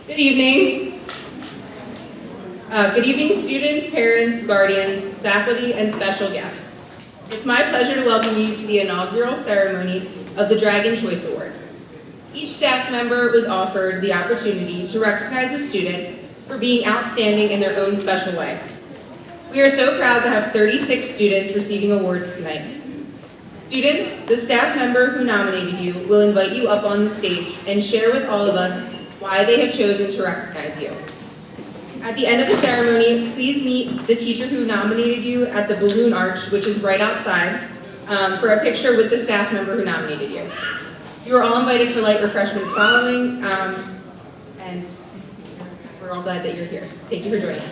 Good evening. Good evening, students, parents, guardians, faculty, and special guests. It's my pleasure to welcome you to the inaugural ceremony of the Dragon Choice Awards. Each staff member was offered the opportunity to recognize a student for being outstanding in their own special way. We are so proud to have 36 students receiving awards tonight. Students, the staff member who nominated you will invite you up on the stage and share with all of us why they have chosen to recognize you. At the end of the ceremony, please meet the teacher who nominated you at the balloon arch, which is right outside, for a picture with the staff member who nominated you. You are all invited for light refreshments following, and we're all glad that you're here. Thank you for joining us.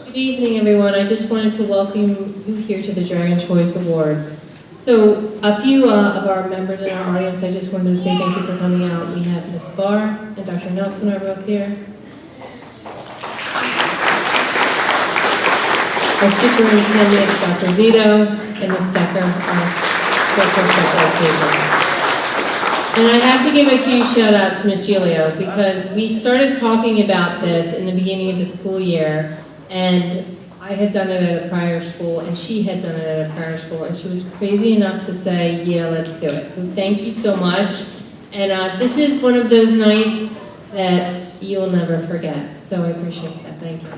Good evening, everyone. I just wanted to welcome you here to the Dragon Choice Awards. So a few of our members in our audience, I just wanted to say thank you for coming out. We have Ms. Barr and Dr. Nelson are both here. Our superintendent, Dr. Zito, and Ms. Decker, our director of special education. And I have to give a huge shout out to Ms. Giglio because we started talking about this in the beginning of the school year, and I had done it at a prior school, and she had done it at a prior school, and she was crazy enough to say, yeah, let's do it. So thank you so much. And this is one of those nights that you'll never forget. So I appreciate that. Thank you.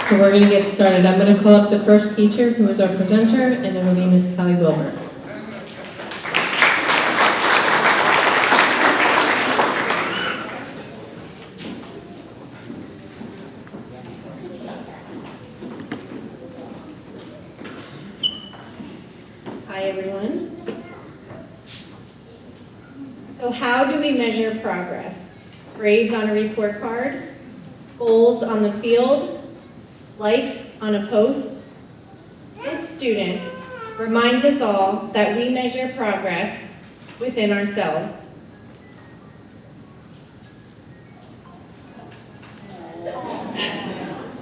So we're going to get started. I'm going to call up the first teacher, who is our presenter, and it will be Ms. Callie Wilbur. Hi, everyone. So how do we measure progress? Grades on a report card? Goals on the field? Likes on a post? This student reminds us all that we measure progress within ourselves.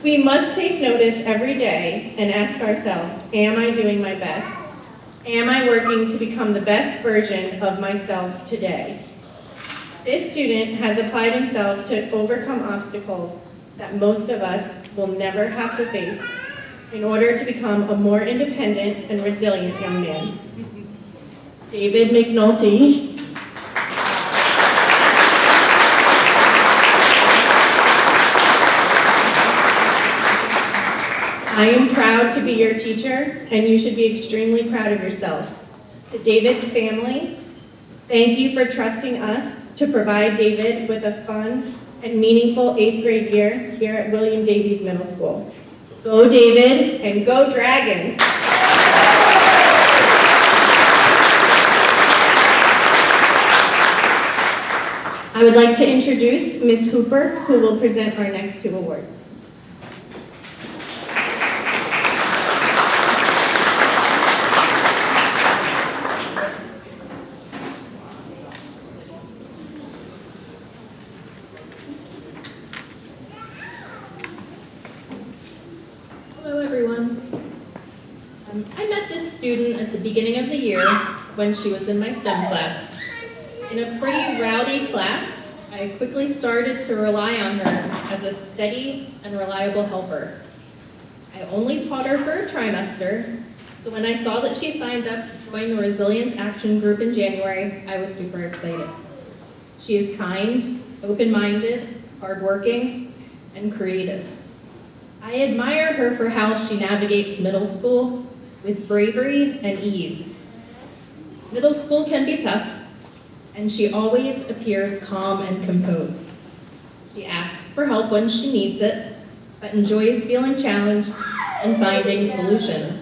We must take notice every day and ask ourselves, am I doing my best? Am I working to become the best version of myself today? This student has applied himself to overcome obstacles that most of us will never have to face in order to become a more independent and resilient young man. David McNulty. I am proud to be your teacher, and you should be extremely proud of yourself. To David's family, thank you for trusting us to provide David with a fun and meaningful 8th grade year here at William Davies Middle School. Go David, and go Dragons! I would like to introduce Ms. Hooper, who will present our next two awards. Hello, everyone. I met this student at the beginning of the year when she was in my STEM class. In a pretty rowdy class, I quickly started to rely on her as a steady and reliable helper. I only taught her for a trimester, so when I saw that she signed up to join the Resilience Action Group in January, I was super excited. She is kind, open-minded, hardworking, and creative. I admire her for how she navigates middle school with bravery and ease. Middle school can be tough, and she always appears calm and composed. She asks for help when she needs it, but enjoys feeling challenged and finding solutions.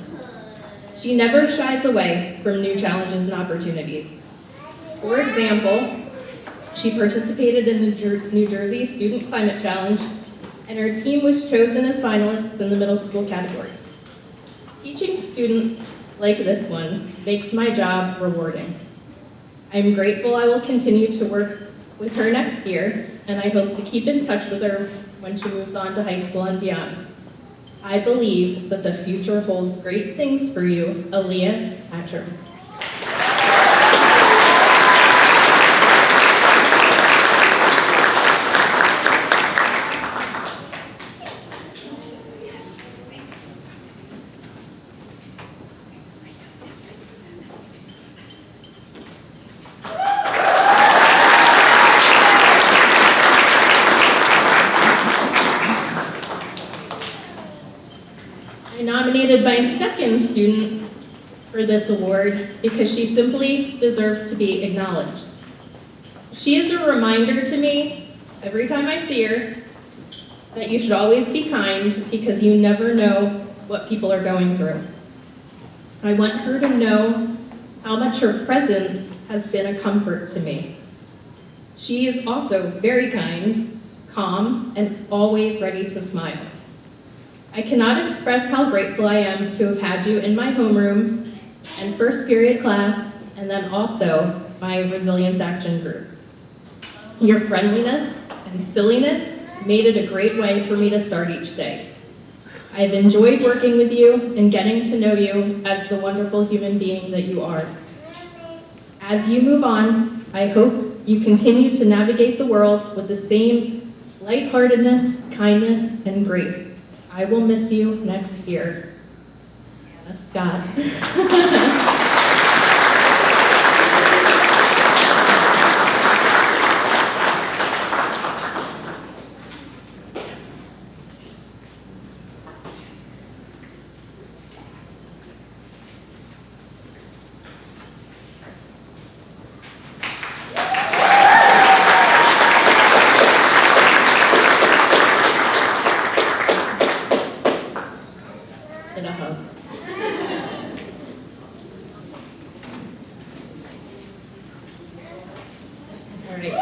She never shies away from new challenges and opportunities. For example, she participated in the New Jersey Student Climate Challenge, and her team was chosen as finalists in the middle school category. Teaching students like this one makes my job rewarding. I'm grateful I will continue to work with her next year and I hope to keep in touch with her when she moves on to high school and beyond. I believe that the future holds great things for you, Aaliyah Hatcher. I nominated my second student for this award because she simply deserves to be acknowledged. She is a reminder to me, every time I see her, that you should always be kind because you never know what people are going through. I want her to know how much her presence has been a comfort to me. She is also very kind, calm, and always ready to smile. I cannot express how grateful I am to have had you in my homeroom and first period class, and then also my Resilience Action group. Your friendliness and silliness made it a great way for me to start each day. I've enjoyed working with you and getting to know you as the wonderful human being that you are. As you move on, I hope you continue to navigate the world with the same lightheartedness, kindness, and grace. I will miss you next year. Anna Scott. In a house. All right.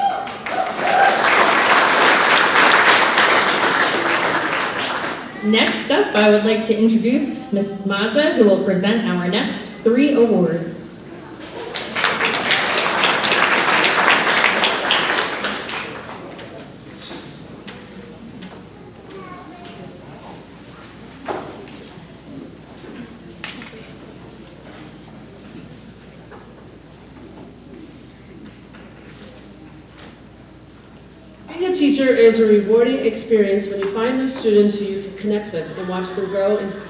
Next up, I would like to introduce Mrs. Mazza, who will present our next 3 awards. Being a teacher is a rewarding experience when you find those students who you can connect with and watch them grow into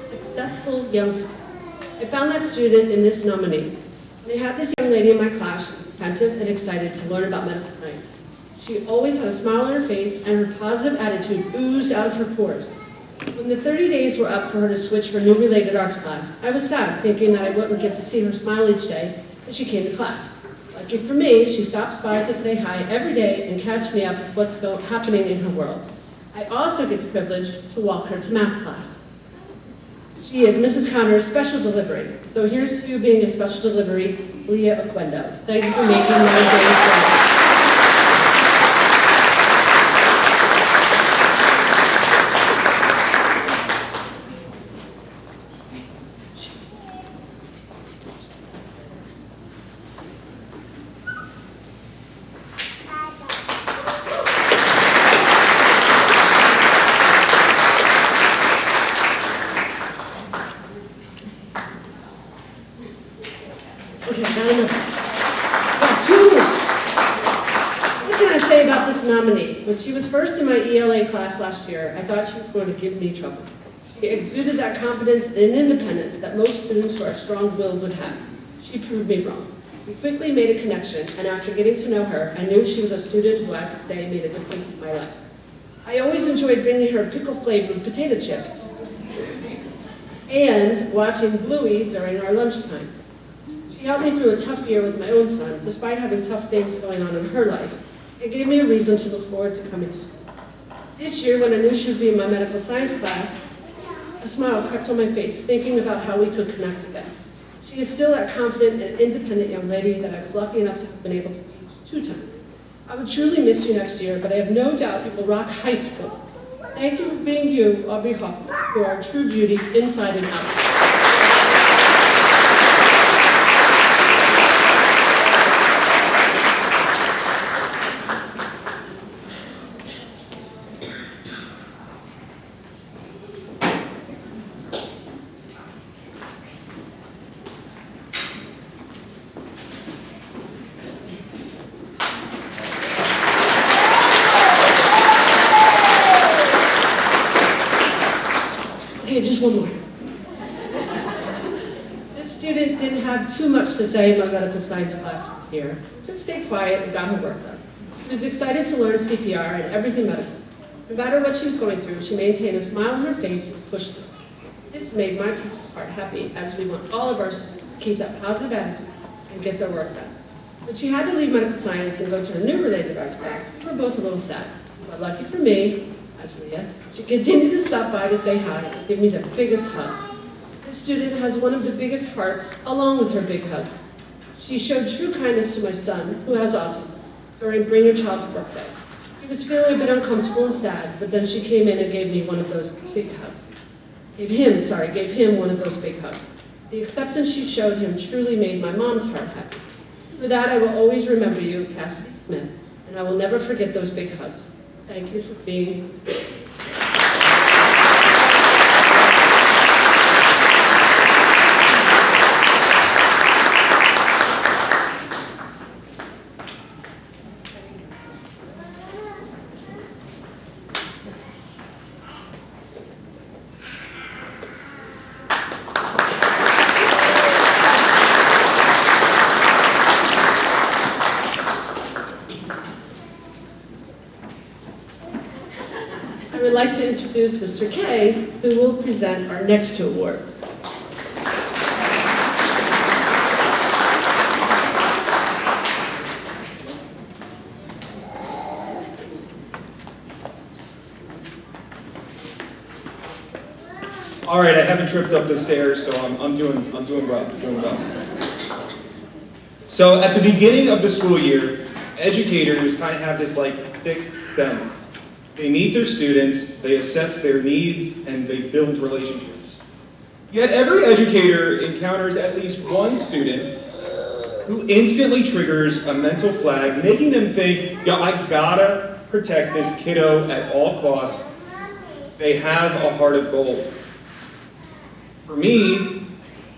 successful young people. I found that student in this nominee. When I had this young lady in my class, she was attentive and excited to learn about medical science. She always had a smile on her face, and her positive attitude oozed out of her pores. When the 30 days were up for her to switch her new related arts class, I was sad, thinking that I wouldn't get to see her smile each day, but she came to class. Lucky for me, she stops by to say hi every day and catch me up with what's happening in her world. I also get the privilege to walk her to math class. She is Mrs. Connor's special delivery. So here's to you being a special delivery, Leah Oquendo. Thank you for making my day fun. Okay, not enough. Got 2 more. What can I say about this nominee? When she was first in my ELA class last year, I thought she was going to give me trouble. She exuded that confidence and independence that most students who are strong-willed would have. She proved me wrong. We quickly made a connection, and after getting to know her, I knew she was a student who I could say made a difference in my life. I always enjoyed bringing her pickle-flavored potato chips and watching Bluey during our lunchtime. She helped me through a tough year with my own son, despite having tough things going on in her life, and gave me a reason to look forward to coming to school. This year, when I knew she would be in my medical science class, a smile crept on my face, thinking about how we could connect again. She is still that confident and independent young lady that I was lucky enough to have been able to teach 2 times. I would truly miss you next year, but I have no doubt you will rock high school. Thank you for being you, Aubrey Hoffman, who are true beauty inside and out. one more. This student didn't have too much to say about medical science classes here. Just stayed quiet and got her work done. She was excited to learn CPR and everything medical. No matter what she was going through, she maintained a smile on her face and pushed through. This made my teacher's heart happy, as we want all of our students to keep that positive attitude and get their work done. When she had to leave medical science and go to a new related arts class, we were both a little sad. But lucky for me, as Leah, she continued to stop by to say hi and give me the biggest hugs. This student has one of the biggest hearts, along with her big hugs. She showed true kindness to my son, who has autism, during Bring Your Child to Work Day. He was feeling a bit uncomfortable and sad, but then she came in and gave me one of those big hugs. Gave him one of those big hugs. The acceptance she showed him truly made my mom's heart happy. For that, I will always remember you, Cassidy Smith, and I will never forget those big hugs. Thank you for being I would like to introduce Mr. K, who will present our next two awards. All right, I haven't tripped up the stairs, so I'm doing well. So at the beginning of the school year, educators kind of have this like sixth sense. They meet their students, they assess their needs, and they build relationships. Yet every educator encounters at least one student who instantly triggers a mental flag, making them think, yeah, I gotta protect this kiddo at all costs. They have a heart of gold. For me,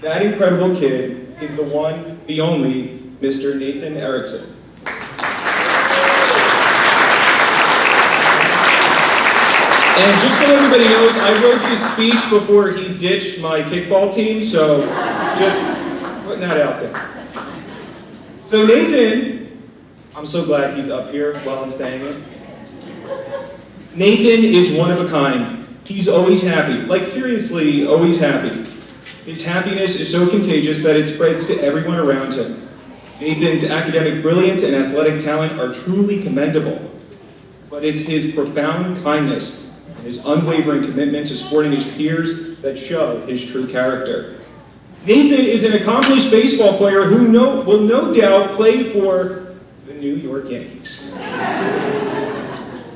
that incredible kid is the one, the only, Mr. Nathan Erickson. And just so everybody knows, I wrote his speech before he ditched my kickball team, so just putting that out there. So Nathan, I'm so glad he's up here while I'm saying it. Nathan is one of a kind. He's always happy, like seriously, always happy. His happiness is so contagious that it spreads to everyone around him. Nathan's academic brilliance and athletic talent are truly commendable, but it's his profound kindness and his unwavering commitment to supporting his peers that show his true character. Nathan is an accomplished baseball player who will no doubt play for the New York Yankees.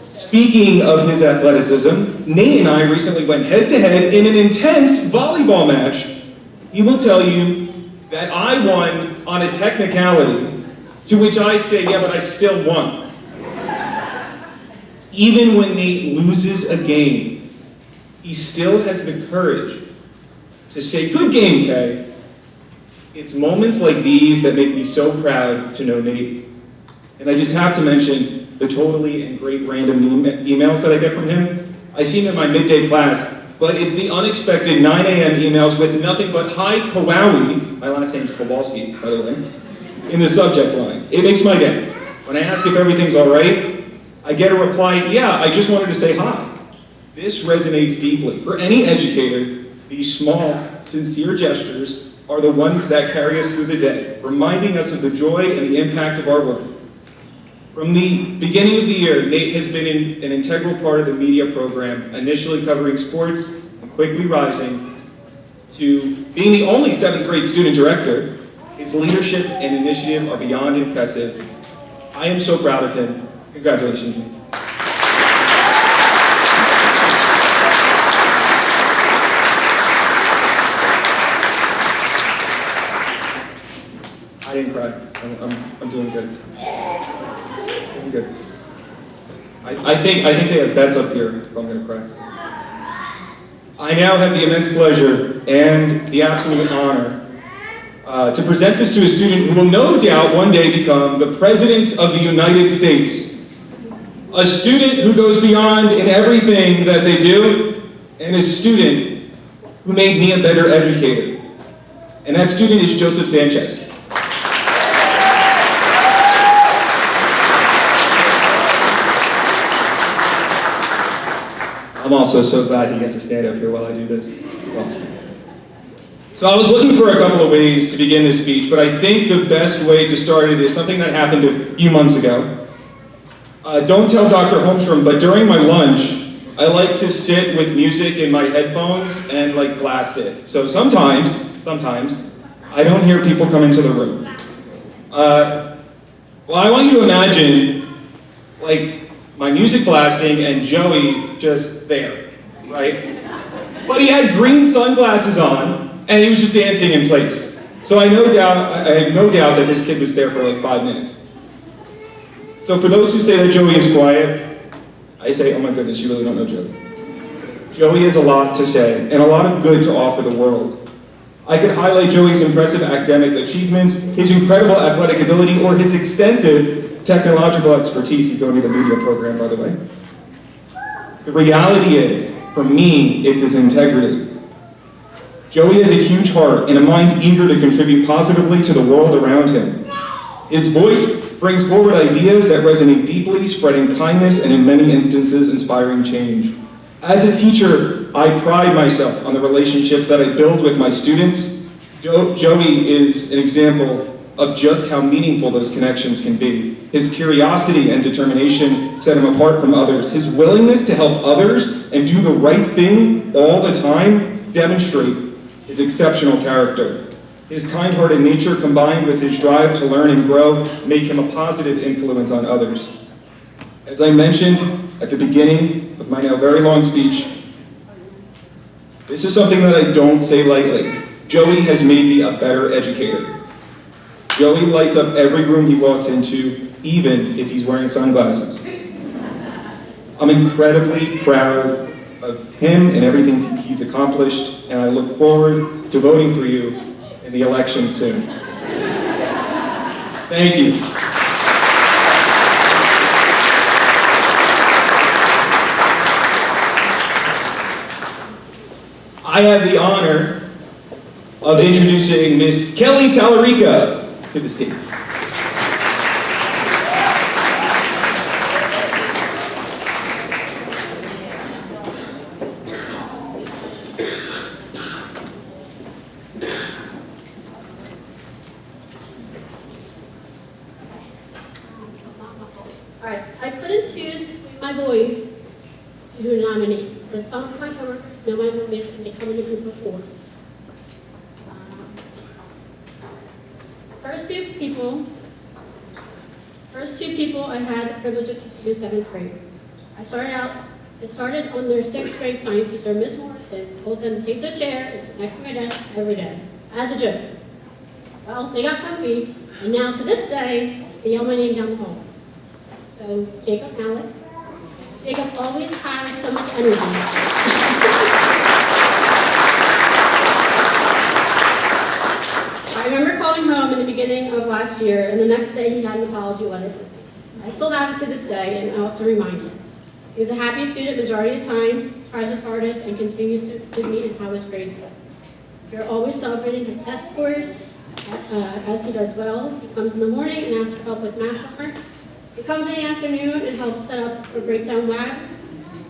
Speaking of his athleticism, Nate and I recently went head-to-head in an intense volleyball match. He will tell you that I won on a technicality, to which I say, yeah, but I still won. Even when Nate loses a game, he still has the courage to say, good game, Kay. It's moments like these that make me so proud to know Nate. And I just have to mention the totally and great random emails that I get from him. I see him in my midday class, but it's the unexpected 9 a.m. emails with nothing but hi Kowawi, my last name is Kowalski, by the way, in the subject line. It makes my day. When I ask if everything's all right, I get a reply, yeah, I just wanted to say hi. This resonates deeply. For any educator, these small, sincere gestures are the ones that carry us through the day, reminding us of the joy and the impact of our work. From the beginning of the year, Nate has been an integral part of the media program, initially covering sports and quickly rising to being the only 7th grade student director. His leadership and initiative are beyond impressive. I am so proud of him. Congratulations, Nate. I didn't cry. I'm doing good. I'm good. I think they have beds up here if I'm going to cry. I now have the immense pleasure and the absolute honor to present this to a student who will no doubt one day become the President of the United States. A student who goes beyond in everything that they do, and a student who made me a better educator. And that student is Joseph Sanchez. I'm also so glad he gets to stand up here while I do this. So I was looking for a couple of ways to begin this speech, but I think the best way to start it is something that happened a few months ago. Don't tell Dr. Holmstrom, but during my lunch, I like to sit with music in my headphones and like blast it. So sometimes, I don't hear people come into the room. Well, I want you to imagine, like, my music blasting and Joey just there, right? But he had green sunglasses on, and he was just dancing in place. So I have no doubt that this kid was there for like 5 minutes. So for those who say that Joey is quiet, I say, oh my goodness, you really don't know Joey. Joey has a lot to say, and a lot of good to offer the world. I could highlight Joey's impressive academic achievements, his incredible athletic ability, or his extensive technological expertise. He's going to the media program, by the way. The reality is, for me, it's his integrity. Joey has a huge heart and a mind eager to contribute positively to the world around him. His voice brings forward ideas that resonate deeply, spreading kindness and in many instances, inspiring change. As a teacher, I pride myself on the relationships that I build with my students. Joey is an example of just how meaningful those connections can be. His curiosity and determination set him apart from others. His willingness to help others and do the right thing all the time demonstrate his exceptional character. His kind-hearted nature combined with his drive to learn and grow make him a positive influence on others. As I mentioned at the beginning of my now very long speech, this is something that I don't say lightly. Joey has made me a better educator. Joey lights up every room he walks into, even if he's wearing sunglasses. I'm incredibly proud of him and everything he's accomplished, and I look forward to voting for you in the election soon. Thank you. I have the honor of introducing Miss Kelly Tallarica to the stage. Alright, I couldn't choose between my boys to who to nominate. For some of my coworkers know my boys and they come in a group of 4. First two people I had the privilege of teaching in 7th grade. It started on their 6th grade science teacher, Miss Morrison, told them to take their chair and sit next to my desk every day. As a joke. Well, they got comfy, and now to this day, they yell my name down the hall. So, Jacob Mallet. Jacob always has so much energy. I remember calling home in the beginning of last year, and the next day he had an apology letter for me. I still have it to this day, and I'll have to remind him. He's a happy student majority of the time, tries his hardest, and continues to include me in how his grades go. We're always celebrating his test scores, as he does well. He comes in the morning and asks for help with math homework. He comes in the afternoon and helps set up or break down labs.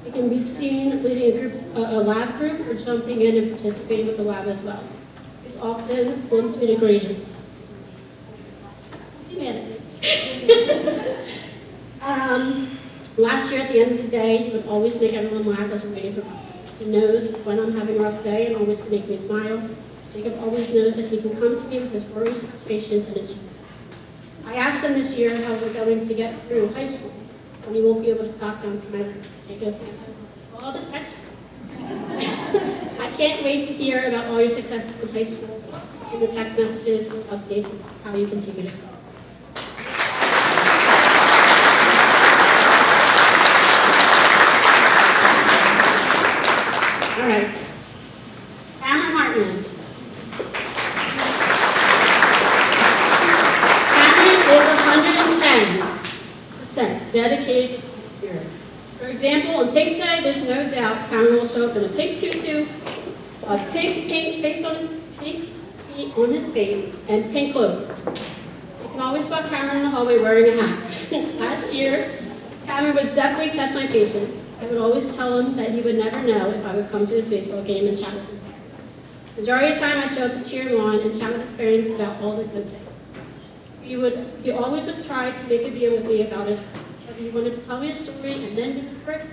He can be seen leading a lab group or jumping in and participating with the lab as well. He's often wants me to grade his. Last year at the end of the day, he would always make everyone laugh as we're waiting for buses. He knows when I'm having a rough day and always can make me smile. Jacob always knows that he can come to me with his worries, frustrations, and his challenges. I asked him this year how we're going to get through high school when he won't be able to stop down to my room. Jacob's answer was, well, I'll just text you. I can't wait to hear about all your successes in high school and the text messages and updates of how you continue to grow. All right. Cameron Hartman. Cameron is 110% dedicated to school spirit. For example, on pink day, there's no doubt Cameron will show up in a pink tutu pink paint on his face, and pink clothes. You can always spot Cameron in the hallway wearing a hat. Last year, Cameron would definitely test my patience. I would always tell him that he would never know if I would come to his baseball game and chat with his parents. Majority of the time, I show up to cheer him on and chat with his parents about all the good things. He always would try to make a deal with me about his work. Whether he wanted to tell me a story and then do his work,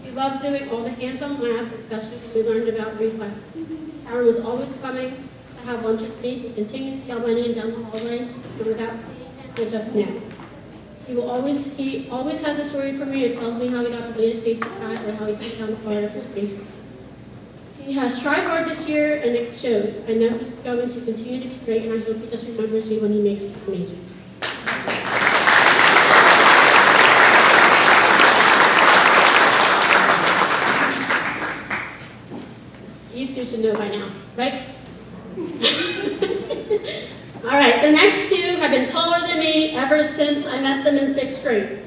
he loved doing all the hands-on labs, especially when we learned about reflexes. Cameron was always coming to have lunch with me. He continues to yell my name down the hallway, and without seeing him, I just knew. He always has a story for me or tells me how he got the latest baseball bat or how he came down to Florida for spring training. He has tried hard this year, and it shows. I know he's going to continue to be great, and I hope he just remembers me when he makes it to the majors. You two should know by now, right? All right, the next two have been taller than me ever since I met them in 6th grade.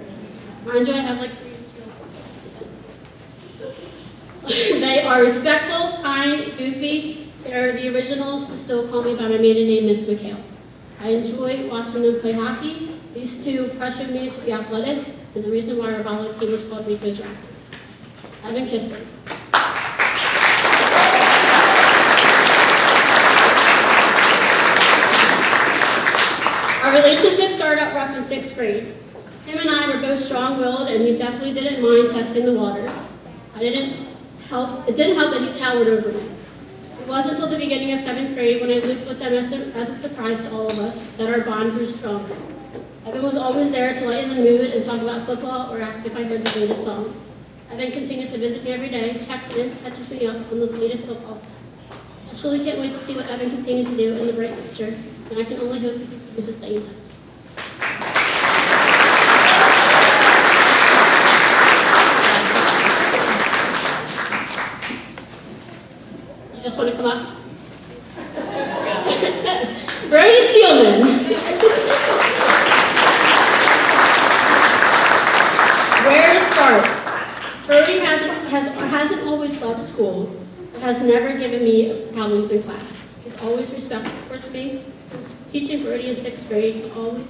Mind you, I have like 3 inches. They are respectful, kind, goofy. They're the originals to still call me by my maiden name, Miss McHale. I enjoy watching them play hockey. These two pressured me to be athletic, and the reason why our volleyball team is called Rico's Raptors. I've been kissing. Our relationship started out rough in 6th grade. Him and I were both strong-willed, and he definitely didn't mind testing the waters. It didn't help that he towered over me. It wasn't until the beginning of 7th grade when I lived with them as a surprise to all of us that our bond grew stronger. Evan was always there to lighten the mood and talk about football or ask if I heard the latest songs. Evan continues to visit me every day, checks in, catches me up on the latest football stats. I truly can't wait to see what Evan continues to do in the bright future, and I can only hope he continues to stay in touch. You just want to come up? Brody Seelman. Where to start? Brody hasn't always loved school, but has never given me problems in class. He's always respectful towards me. Since teaching Brody in 6th grade, he always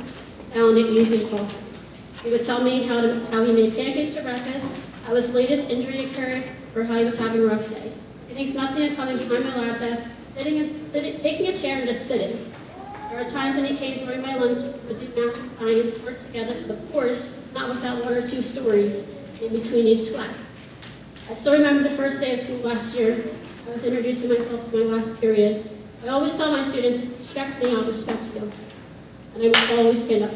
found it easy to talk to him. He would tell me how he made pancakes for breakfast, how his latest injury occurred, or how he was having a rough day. He thinks nothing of coming behind my lab desk, taking a chair and just sitting. There are times when he came during my lunch, we would do math and science, work together, of course, not without 1 or 2 stories in between each class. I still remember the first day of school last year. I was introducing myself to my last period. I always tell my students, respect me, I'll respect you. And I would always stand up.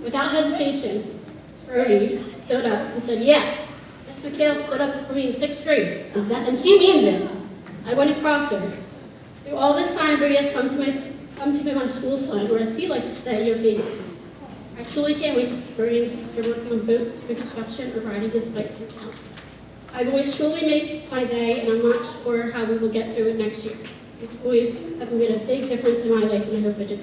Without hesitation, Brody stood up and said, yeah, Miss McHale stood up for me in 6th grade, and she means it. I went across her. Through all this time, Brody has come to be my school son, or as he likes to say, your baby. I truly can't wait to see Brody in the future working on boats, doing construction, or riding his bike through town. My boys truly make my day, and I'm not sure how we will get through it next year. These boys have made a big difference in my life, and I hope I do.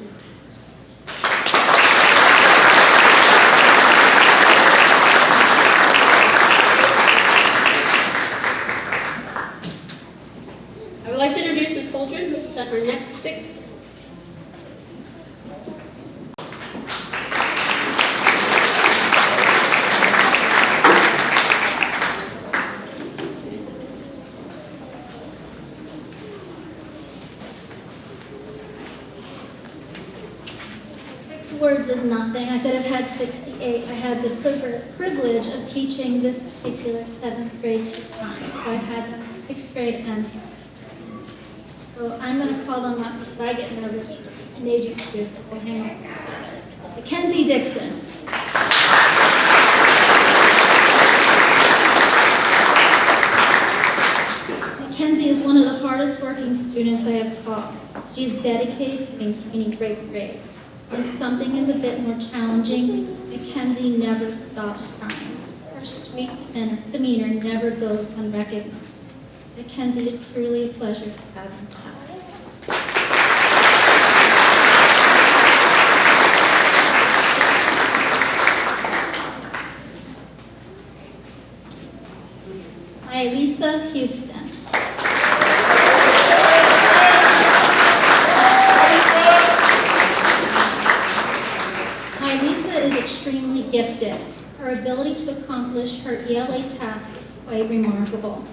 I would like to introduce Ms. Holdren, who is at our next 6th. Words is nothing. I could have had 68. I had the privilege of teaching this particular 7th grade 2 times. So I've had them in 6th grade and 7th grade. So I'm going to call them up because I get nervous and they do too, so we'll hang out together. Mackenzie Dixon. Mackenzie is one of the hardest working students I have taught. She's dedicated to maintaining great grades. When something is a bit more challenging, Mackenzie never stops trying. Her sweet and demeanor never goes unrecognized. Mackenzie is truly a pleasure to have in class. Lisa Houston. Her ability to accomplish her ELA task is quite remarkable.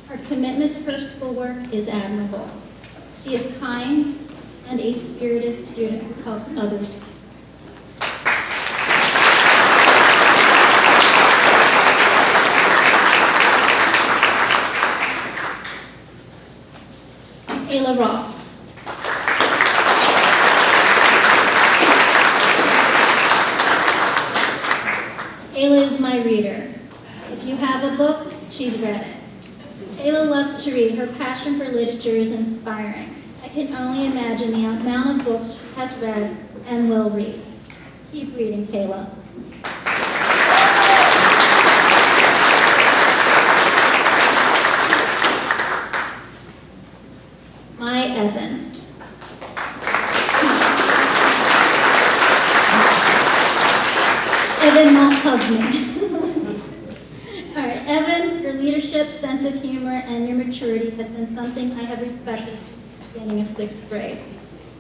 Her commitment to her schoolwork is admirable. She is kind and a spirited student who helps others. Ayla Ross. Ayla is my reader. If you have a book, she's read it. Ayla loves to read. Her passion for literature is inspiring. I can only imagine the amount of books she has read and will read. Keep reading, Kayla. My Evan. Evan won't hug me. All right, Evan, your leadership, sense of humor, and your maturity has been something I have respected since the beginning of 6th grade.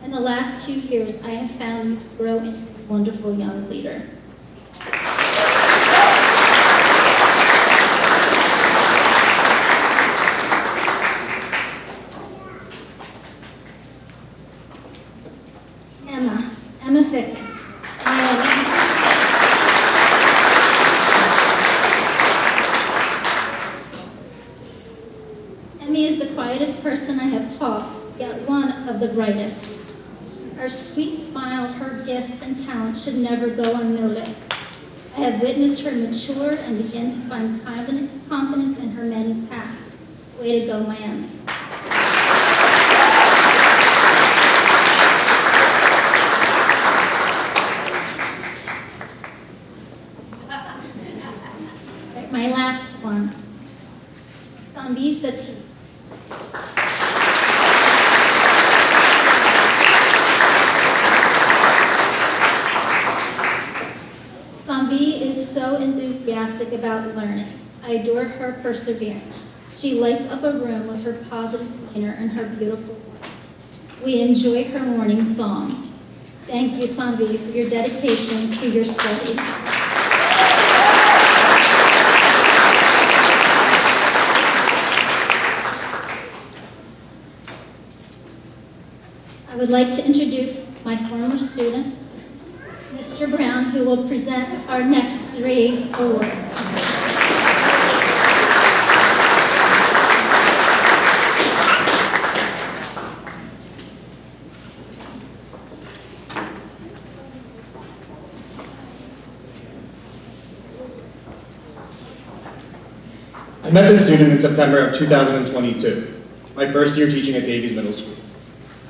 In the last 2 years, I have found you to grow into a wonderful young leader. Emma Fick. Emmy is the quietest person I have taught, yet one of the brightest. Her sweet smile, her gifts and talents should never go unnoticed. I have witnessed her mature and begin to find confidence in her many tasks. Way to go, Miami. My last one, Sambi Sati. Sambi is so enthusiastic about learning. I adore her perseverance. She lights up a room with her positive demeanor and her beautiful voice. We enjoy her morning songs. Thank you, Sambi, for your dedication to your studies. I would like to introduce my former student, Mr. Brown, who will present our next 3 awards. I met this student in September of 2022, my first year teaching at Davies Middle School.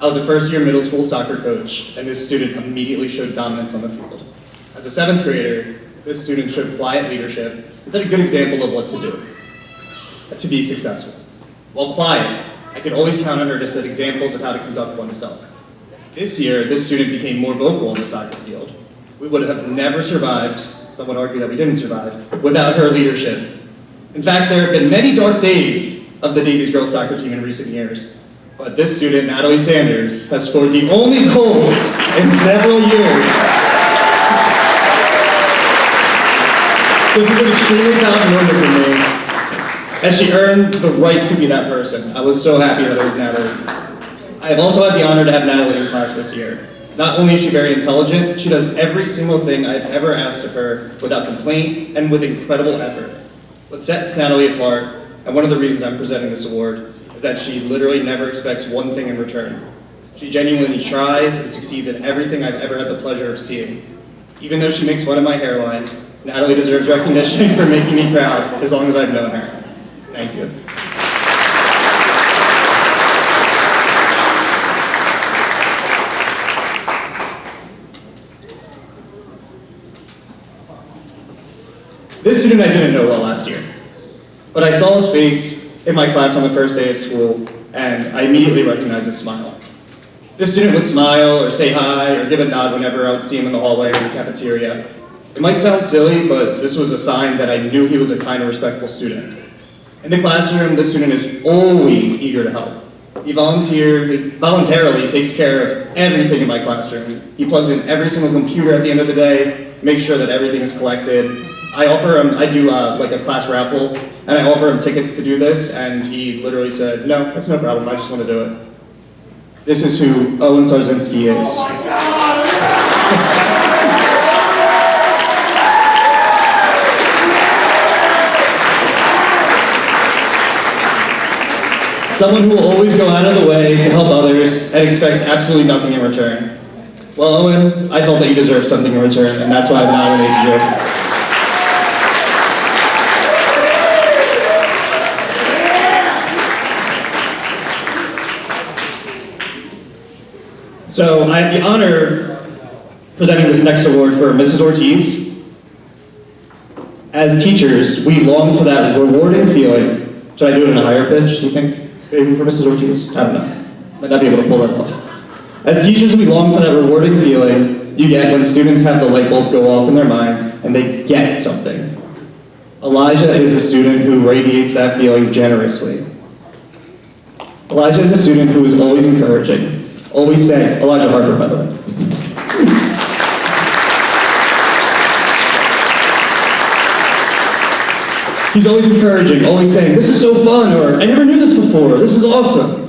I was a first-year middle school soccer coach, and this student immediately showed dominance on the field. As a 7th grader, this student showed quiet leadership and set a good example of what to do to be successful. While quiet, I could always count on her to set examples of how to conduct oneself. This year, this student became more vocal on the soccer field. We would have never survived, some would argue that we didn't survive, without her leadership. In fact, there have been many dark days of the Davies girls soccer team in recent years. But this student, Natalie Sanders, has scored the only goal in several years. This is an extremely proud moment for me, as she earned the right to be that person. I was so happy that it was Natalie. I have also had the honor to have Natalie in class this year. Not only is she very intelligent, she does every single thing I've ever asked of her without complaint and with incredible effort. What sets Natalie apart, and one of the reasons I'm presenting this award, is that she literally never expects one thing in return. She genuinely tries and succeeds in everything I've ever had the pleasure of seeing. Even though she makes fun of my hairline, Natalie deserves recognition for making me proud as long as I've known her. Thank you. This student I didn't know well last year, but I saw his face in my class on the first day of school, and I immediately recognized his smile. This student would smile or say hi or give a nod whenever I would see him in the hallway or the cafeteria. It might sound silly, but this was a sign that I knew he was a kind and respectful student. In the classroom, this student is always eager to help. He voluntarily takes care of everything in my classroom. He plugs in every single computer at the end of the day, makes sure that everything is collected, I offer him, I do like a class raffle, and I offer him tickets to do this, and he literally said, no, it's no problem, I just want to do it. This is who Owen Sarzinski is. Someone who will always go out of the way to help others and expects absolutely nothing in return. Well, Owen, I felt that you deserved something in return, and that's why I've nominated you. So I have the honor of presenting this next award for Mrs. Ortiz. As teachers, we long for that rewarding feeling. Should I do it in a higher pitch, do you think? Maybe for Mrs. Ortiz? I don't know. Might not be able to pull that off. As teachers, we long for that rewarding feeling you get when students have the light bulb go off in their minds and they get something. Elijah is a student who radiates that feeling generously. Elijah is a student who is always encouraging, always saying, Elijah Harper, by the way. He's always encouraging, always saying, this is so fun, or I never knew this before, this is awesome.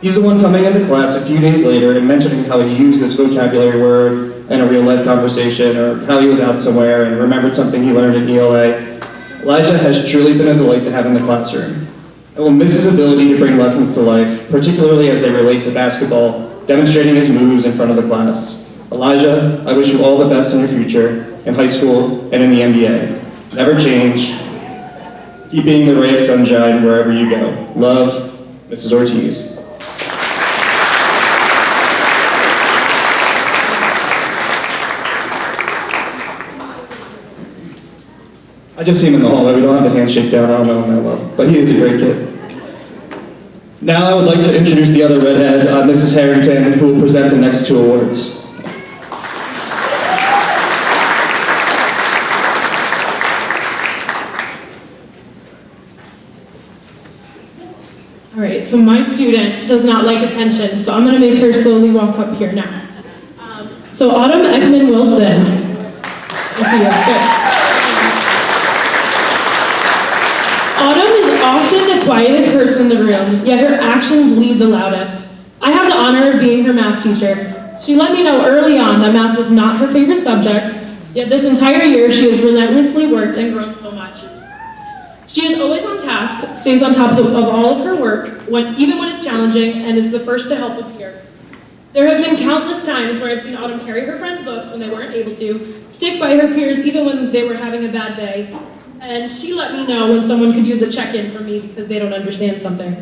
He's the one coming into class a few days later and mentioning how he used this vocabulary word in a real life conversation, or how he was out somewhere and remembered something he learned in ELA. Elijah has truly been a delight to have in the classroom. I will miss his ability to bring lessons to life, particularly as they relate to basketball, demonstrating his moves in front of the class. Elijah, I wish you all the best in your future, in high school and in the NBA. Never change. Keep being the ray of sunshine wherever you go. Love, Mrs. Ortiz. I just see him in the hallway. We don't have a handshake down. I don't know him that well, but he is a great kid. Now I would like to introduce the other redhead, Mrs. Harrington, who will present the next two awards. All right, so my student does not like attention, so I'm going to make her slowly walk up here now. So Autumn Ekman Wilson. I see you. Good. Autumn is often the quietest person in the room, yet her actions lead the loudest. I have the honor of being her math teacher. She let me know early on that math was not her favorite subject, yet this entire year she has relentlessly worked and grown so much. She is always on task, stays on top of all of her work, even when it's challenging, and is the first to help a peer. There have been countless times where I've seen Autumn carry her friends' books when they weren't able to, stick by her peers even when they were having a bad day, and she let me know when someone could use a check-in from me because they don't understand something.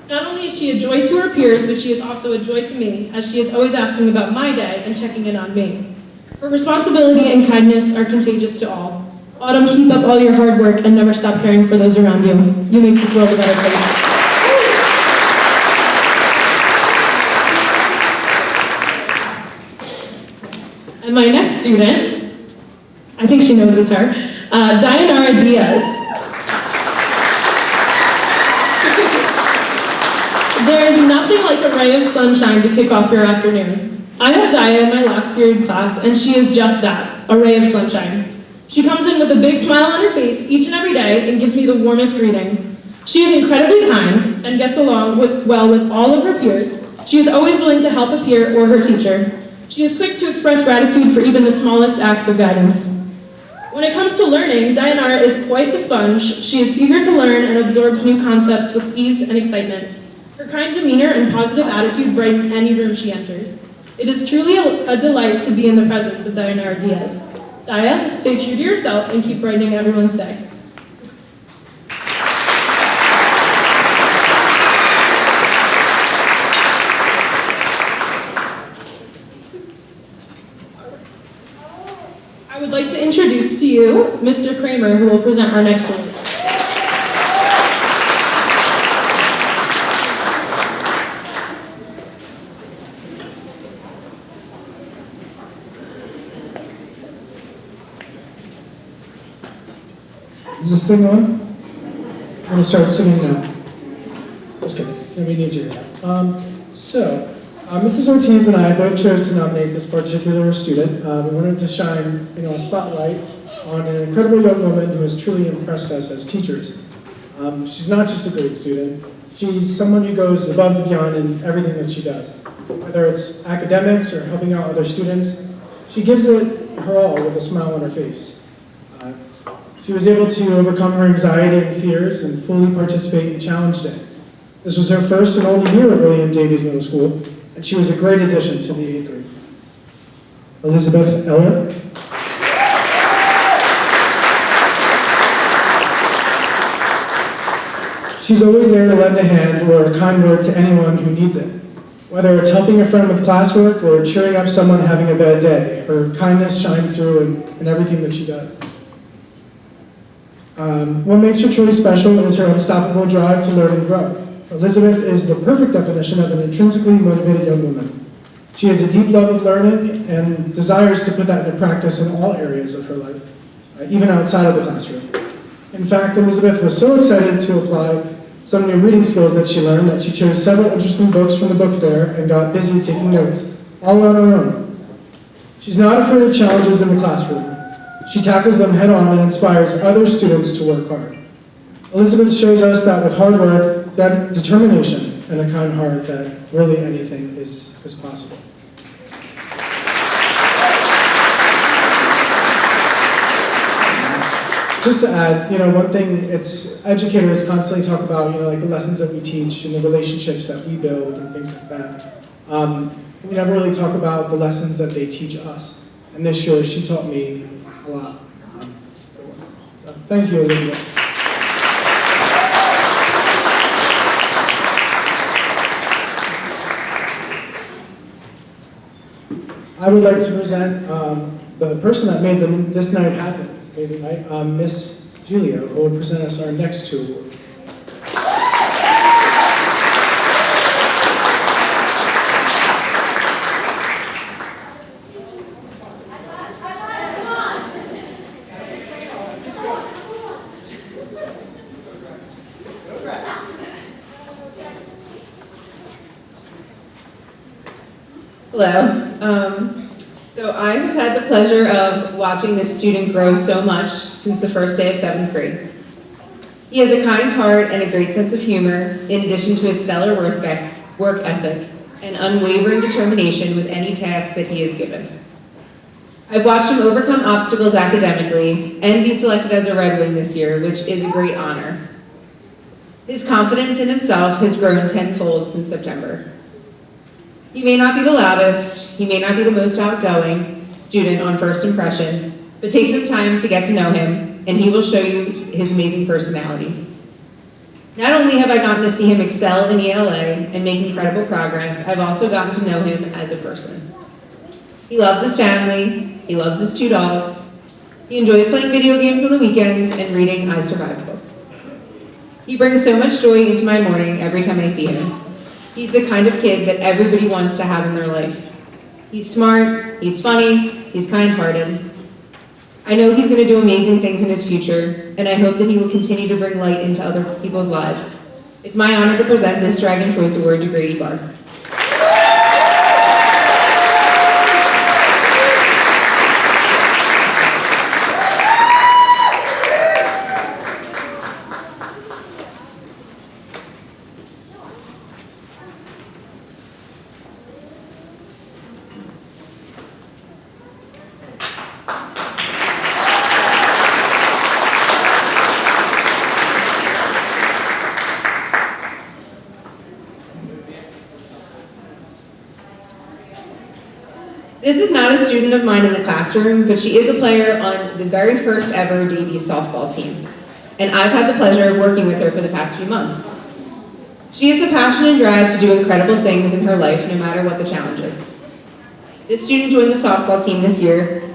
Not only is she a joy to her peers, but she is also a joy to me, as she is always asking about my day and checking in on me. Her responsibility and kindness are contagious to all. Autumn, keep up all your hard work and never stop caring for those around you. You make this world a better place. And my next student, I think she knows it's her, Dayanara Diaz. There is nothing like a ray of sunshine to kick off your afternoon. I have Daya in my last period class, and she is just that, a ray of sunshine. She comes in with a big smile on her face each and every day and gives me the warmest greeting. She is incredibly kind and gets along well with all of her peers. She is always willing to help a peer or her teacher. She is quick to express gratitude for even the smallest acts of guidance. When it comes to learning, Dayanara is quite the sponge. She is eager to learn and absorbs new concepts with ease and excitement. Her kind demeanor and positive attitude brighten any room she enters. It is truly a delight to be in the presence of Dayanara Diaz. Daya, stay true to yourself and keep brightening everyone's day. I would like to introduce to you Mr. Kramer, who will present our next award. Is this thing on? I'm going to start singing now. Just kidding. It'll be easier now. Mrs. Ortiz and I both chose to nominate this particular student. We wanted to shine, a spotlight on an incredible young woman who has truly impressed us as teachers. She's not just a great student, she's someone who goes above and beyond in everything that she does. Whether it's academics or helping out other students, she gives it her all with a smile on her face. She was able to overcome her anxiety and fears and fully participate in Challenge Day. This was her first and only year at William Davies Middle School, and she was a great addition to the 8th grade. Elizabeth Eller. She's always there to lend a hand or a kind word to anyone who needs it. Whether it's helping a friend with classwork or cheering up someone having a bad day, her kindness shines through in everything that she does. What makes her truly special is her unstoppable drive to learn and grow. Elizabeth is the perfect definition of an intrinsically motivated young woman. She has a deep love of learning and desires to put that into practice in all areas of her life, even outside of the classroom. In fact, Elizabeth was so excited to apply some new reading skills that she learned that she chose several interesting books from the book fair and got busy taking notes, all on her own. She's not afraid of challenges in the classroom. She tackles them head on and inspires other students to work hard. Elizabeth shows us that with hard work, that determination, and a kind heart, that really anything is possible. Just to add, one thing, it's educators constantly talk about, like the lessons that we teach and the relationships that we build and things like that. We never really talk about the lessons that they teach us. And this year, she taught me a lot. So thank you, Elizabeth. I would like to present the person that made this night happen. Amazing night. Miss Julia, who will present us our next 2 awards. Hello. So I have had the pleasure of watching this student grow so much since the first day of 7th grade. He has a kind heart and a great sense of humor, in addition to his stellar work ethic and unwavering determination with any task that he is given. I've watched him overcome obstacles academically and be selected as a Red Wing this year, which is a great honor. His confidence in himself has grown tenfold since September. He may not be the loudest, he may not be the most outgoing student on first impression, but take some time to get to know him, and he will show you his amazing personality. Not only have I gotten to see him excel in ELA and make incredible progress, I've also gotten to know him as a person. He loves his family, he loves his 2 dogs, he enjoys playing video games on the weekends and reading I Survived books. He brings so much joy into my morning every time I see him. He's the kind of kid that everybody wants to have in their life. He's smart, he's funny, he's kind-hearted. I know he's going to do amazing things in his future, and I hope that he will continue to bring light into other people's lives. It's my honor to present this Dragon Choice Award to Grady Barr. This is not a student of mine in the classroom, but she is a player on the very first ever Davies softball team, and I've had the pleasure of working with her for the past few months. She has the passion and drive to do incredible things in her life, no matter what the challenge is. This student joined the softball team this year,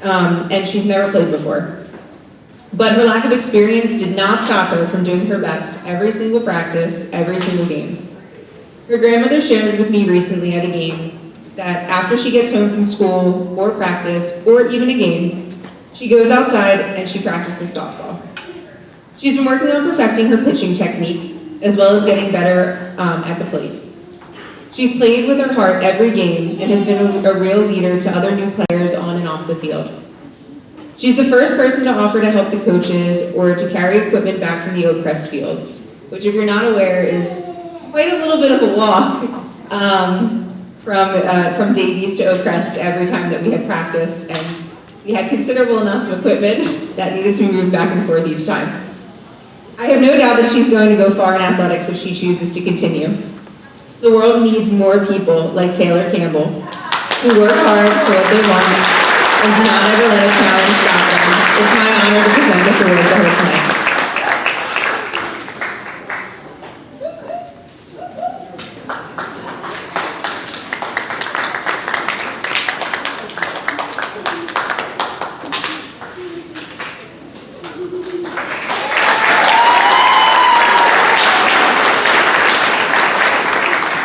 and she's never played before. But her lack of experience did not stop her from doing her best every single practice, every single game. Her grandmother shared with me recently at a game that after she gets home from school or practice or even a game, she goes outside and she practices softball. She's been working on perfecting her pitching technique as well as getting better at the plate. She's played with her heart every game and has been a real leader to other new players on and off the field. She's the first person to offer to help the coaches or to carry equipment back from the Oak Crest fields, which if you're not aware is quite a little bit of a walk from Davies to Oak Crest every time that we had practice, and we had considerable amounts of equipment that needed to be moved back and forth each time. I have no doubt that she's going to go far in athletics if she chooses to continue. The world needs more people like Taylor Campbell, who work hard for what they want and do not ever let a challenge stop them. It's my honor to present this award to her tonight.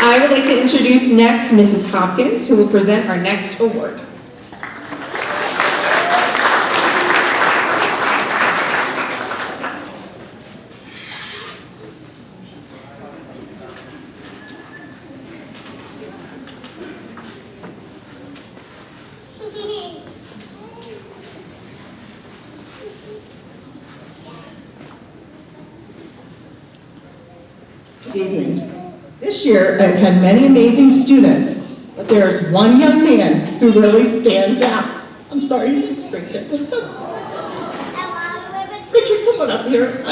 I would like to introduce next Mrs. Hopkins, who will present our next award. Good evening. This year, I've had many amazing students, but there's one young man who really stands out. I'm sorry, he's just freaking. Richard, come on up here.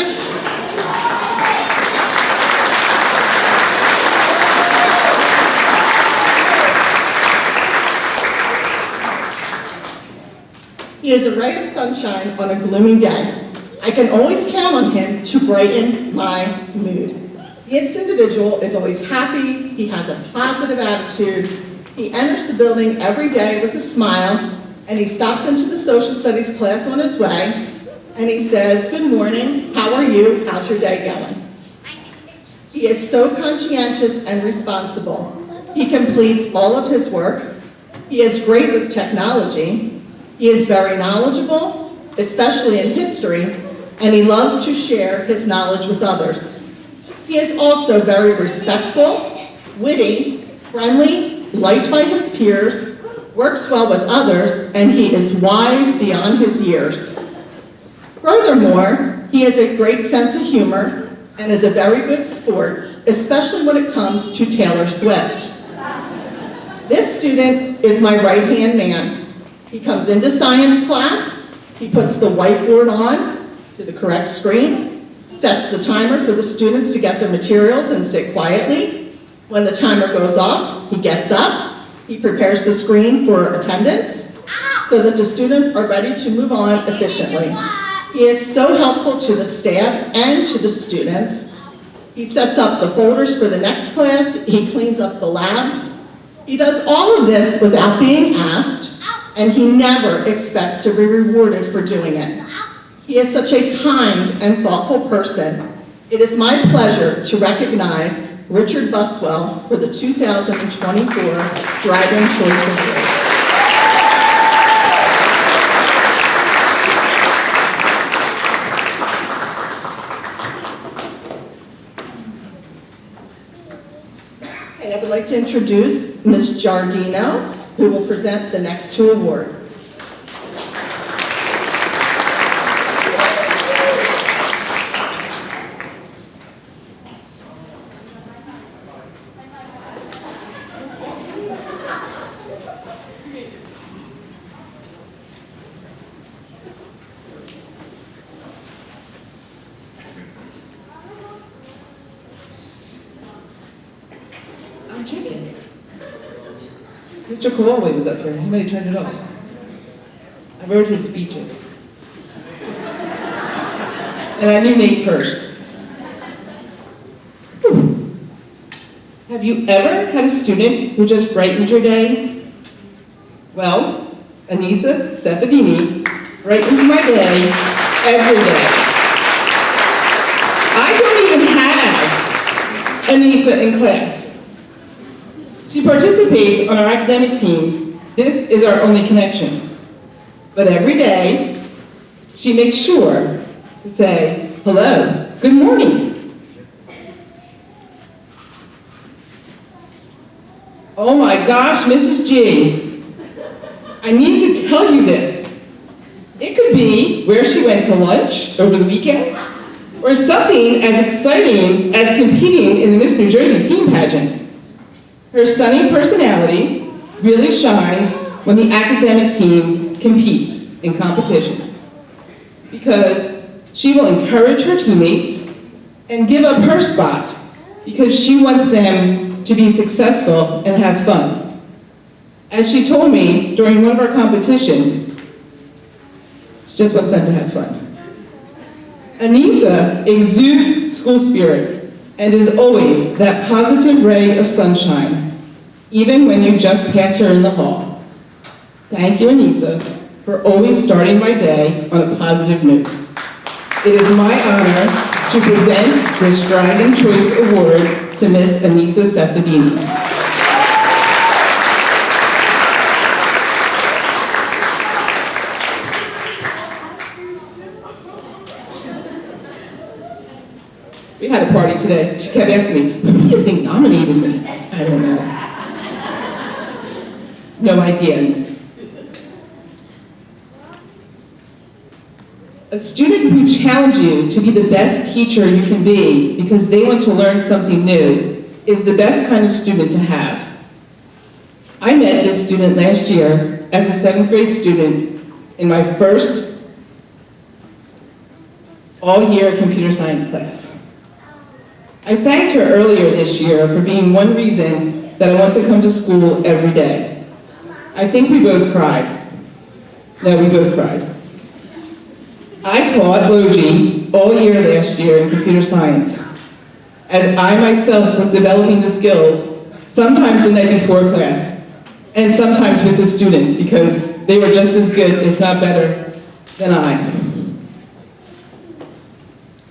He is a ray of sunshine on a gloomy day. I can always count on him to brighten my mood. This individual is always happy, he has a positive attitude, he enters the building every day with a smile, and he stops into the social studies class on his way, and he says, "Good morning, how are you, how's your day going?" He is so conscientious and responsible. He completes all of his work, he is great with technology, he is very knowledgeable, especially in history, and he loves to share his knowledge with others. He is also very respectful, witty, friendly, liked by his peers, works well with others, and he is wise beyond his years. Furthermore, he has a great sense of humor and is a very good sport, especially when it comes to Taylor Swift. This student is my right-hand man. He comes into science class, he puts the whiteboard on to the correct screen, sets the timer for the students to get their materials and sit quietly. When the timer goes off, he gets up, he prepares the screen for attendance so that the students are ready to move on efficiently. He is so helpful to the staff and to the students. He sets up the folders for the next class, he cleans up the labs. He does all of this without being asked, and he never expects to be rewarded for doing it. He is such a kind and thoughtful person. It is my pleasure to recognize Richard Buswell for the 2024 Dragon Choice Award. And I would like to introduce Ms. Giardino, who will present the next two awards. I'm checking. Mr. Kowalski was up here. He might have turned it off. I wrote his speeches. And I knew Nate first. Have you ever had a student who just brightened your day? Well, Anissa Sefadini brightens my day every day. I don't even have Anissa in class. She participates on our academic team. This is our only connection. But every day, she makes sure to say, hello, good morning. Oh my gosh, Mrs. G, I need to tell you this. It could be be where she went to lunch over the weekend, or something as exciting as competing in the Miss New Jersey teen pageant. Her sunny personality really shines when the academic team competes in competitions, because she will encourage her teammates and give up her spot because she wants them to be successful and have fun. As she told me during one of our competitions, she just wants them to have fun. Anissa exudes school spirit and is always that positive ray of sunshine, even when you just pass her in the hall. Thank you, Anissa, for always starting my day on a positive note. It is my honor to present this Dragon Choice Award to Miss Anissa Sefadini. We had a party today. She kept asking me, who do you think nominated me? I don't know. No idea, Anissa. A student who challenges you to be the best teacher you can be because they want to learn something new is the best kind of student to have. I met this student last year as a 7th grade student in my first all-year computer science class. I thanked her earlier this year for being one reason that I want to come to school every day. I think we both cried. No, we both cried. I taught Logie all year last year in computer science, as I myself was developing the skills, sometimes the night before class, and sometimes with the students, because they were just as good, if not better, than I.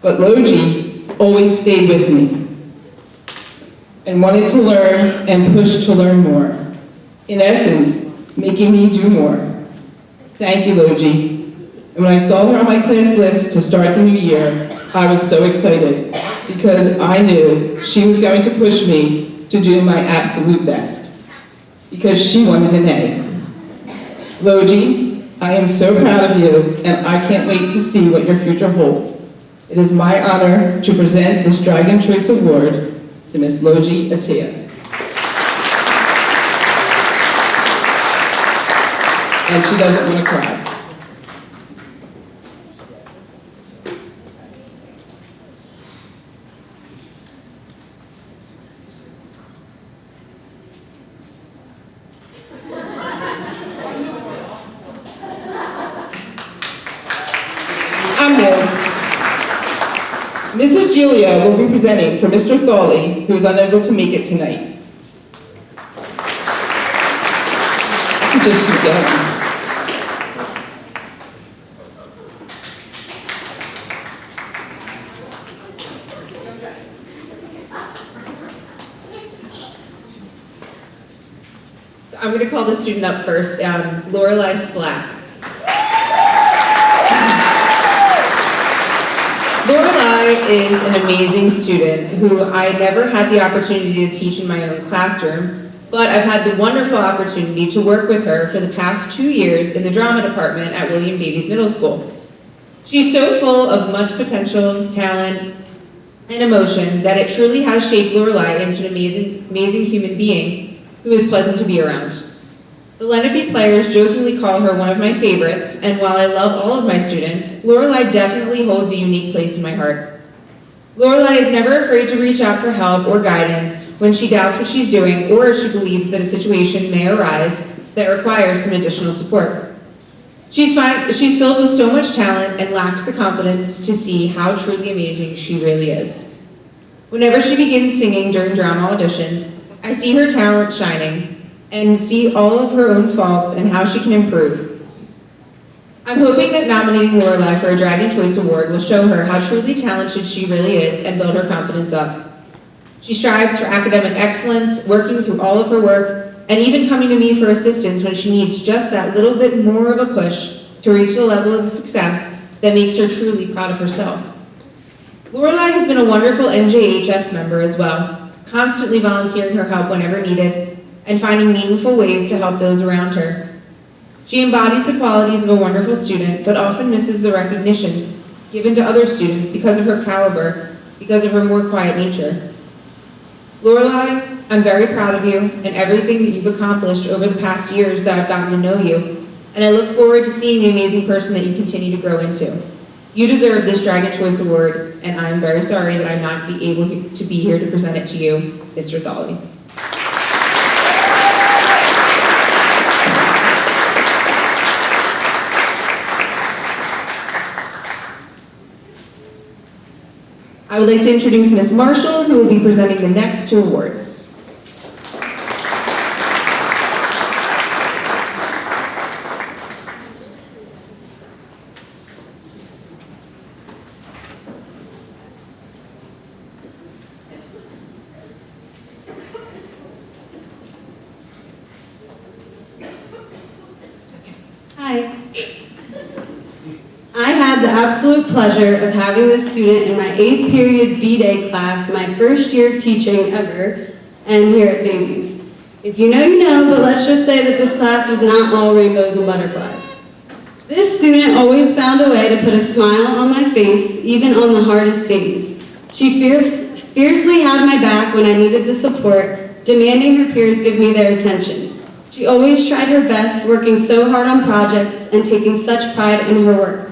But Logie always stayed with me and wanted to learn and pushed to learn more. In essence, making me do more. Thank you, Logie. And when I saw her on my class list to start the new year, I was so excited because I knew she was going to push me to do my absolute best because she wanted an A. Logie, I am so proud of you and I can't wait to see what your future holds. It is my honor to present this Dragon Choice Award to Miss Logie Atia. And she doesn't want to cry. Mrs. Julia will be presenting for Mr. Thawley, who is unable to make it tonight. I can just keep going. I'm going to call the student up first, Lorelei Slack. Lorelei is an amazing student who I never had the opportunity to teach in my own classroom, but I've had the wonderful opportunity to work with her for the past 2 years in the drama department at William Davies Middle School. She's so full of much potential, talent, and emotion that it truly has shaped Lorelei into an amazing human being who is pleasant to be around. The Lenape players jokingly call her one of my favorites, and while I love all of my students, Lorelei definitely holds a unique place in my heart. Lorelei is never afraid to reach out for help or guidance when she doubts what she's doing or if she believes that a situation may arise that requires some additional support. She's filled with so much talent and lacks the confidence to see how truly amazing she really is. Whenever she begins singing during drama auditions, I see her talent shining and see all of her own faults and how she can improve. I'm hoping that nominating Lorelei for a Dragon Choice Award will show her how truly talented she really is and build her confidence up. She strives for academic excellence, working through all of her work, and even coming to me for assistance when she needs just that little bit more of a push to reach the level of success that makes her truly proud of herself. Lorelei has been a wonderful NJHS member as well, constantly volunteering her help whenever needed, and finding meaningful ways to help those around her. She embodies the qualities of a wonderful student, but often misses the recognition given to other students because of her caliber, because of her more quiet nature. Lorelai, I'm very proud of you and everything that you've accomplished over the past years that I've gotten to know you, and I look forward to seeing the amazing person that you continue to grow into. You deserve this Dragon Choice Award, and I'm very sorry that I'm not able to be here to present it to you, Mr. Thawley. I would like to introduce Ms. Marshall, who will be presenting the next two awards. Hi. I had the absolute pleasure of having this student in my 8th period B-Day class, my first year of teaching ever, and here at Davies. If you know, you know, but let's just say that this class was not all rainbows and butterflies. This student always found a way to put a smile on my face, even on the hardest days. She fiercely had my back when I needed the support, demanding her peers give me their attention. She always tried her best, working so hard on projects and taking such pride in her work.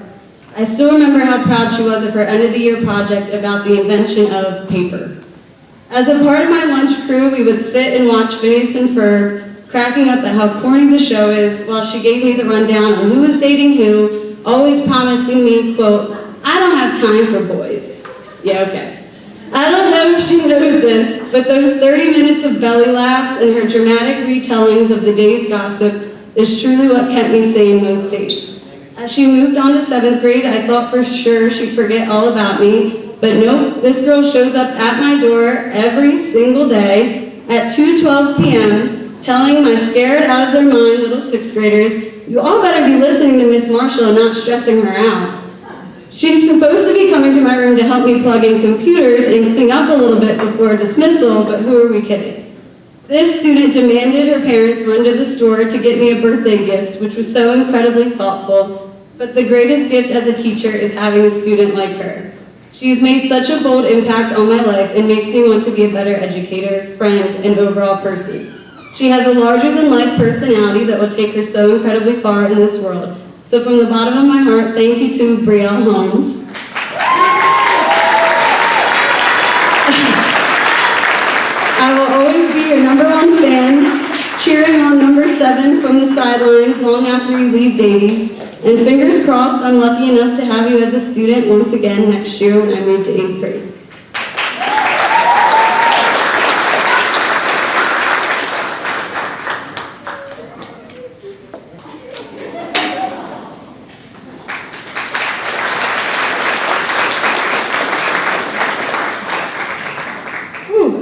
I still remember how proud she was of her end-of-the-year project about the invention of paper. As a part of my lunch crew, we would sit and watch Phineas and Ferb, cracking up at how corny the show is, while she gave me the rundown on who was dating who, always promising me, quote, "I don't have time for boys." Yeah, okay. I don't know if she knows this, but those 30 minutes of belly laughs and her dramatic retellings of the day's gossip is truly what kept me sane most days. As she moved on to 7th grade, I thought for sure she'd forget all about me, but nope, this girl shows up at my door every single day at 2:12 p.m., telling my scared out of their mind little 6th graders, "You all better be listening to Miss Marshall and not stressing her out." She's supposed to be coming to my room to help me plug in computers and clean up a little bit before dismissal, but who are we kidding? This student demanded her parents run to the store to get me a birthday gift, which was so incredibly thoughtful, but the greatest gift as a teacher is having a student like her. She has made such a bold impact on my life and makes me want to be a better educator, friend, and overall person. She has a larger-than-life personality that will take her so incredibly far in this world. So from the bottom of my heart, thank you to Brielle Holmes. I will always be your #1 fan, cheering on number 7 from the sidelines long after you leave Davies. And fingers crossed, I'm lucky enough to have you as a student once again next year when I move to 8th grade.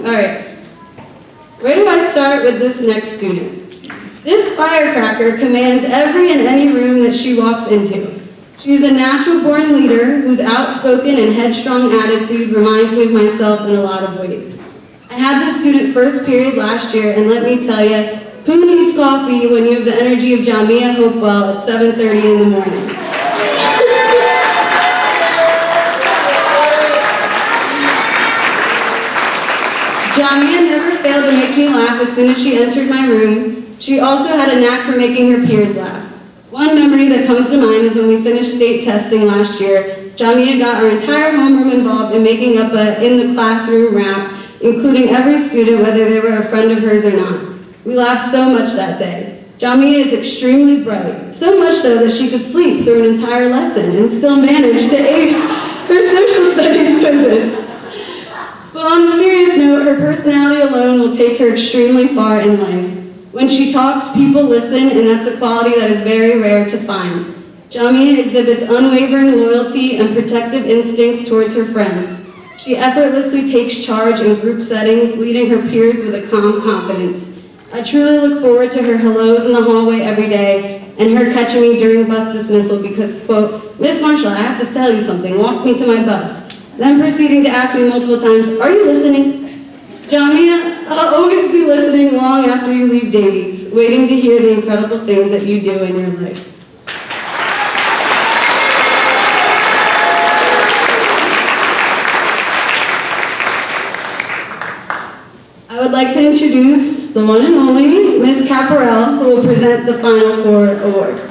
All right, where do I start with this next student? This firecracker commands every and any room that she walks into. She's a natural-born leader whose outspoken and headstrong attitude reminds me of myself in a lot of ways. I had this student first period last year, and let me tell you, who needs coffee when you have the energy of Jamia Hopewell at 7:30 in the morning? Jamia never failed to make me laugh as soon as she entered my room. She also had a knack for making her peers laugh. One memory that comes to mind is when we finished state testing last year, Jamia got our entire homeroom involved in making up a in the classroom rap, including every student, whether they were a friend of hers or not. We laughed so much that day. Jamia is extremely bright, so much so that she could sleep through an entire lesson and still manage to ace her social studies quizzes. But on a serious note, her personality alone will take her extremely far in life. When she talks, people listen, and that's a quality that is very rare to find. Jamia exhibits unwavering loyalty and protective instincts towards her friends. She effortlessly takes charge in group settings, leading her peers with a calm confidence. I truly look forward to her hellos in the hallway every day, and her catching me during bus dismissal because, quote, "Miss Marshall, I have to tell you something, walk me to my bus." Then proceeding to ask me multiple times, "Are you listening?" Jamia, I'll always be listening long after you leave Davies, waiting to hear the incredible things that you do in your life. I would like to introduce the one and only Miss Caparel, who will present the Final Four Award.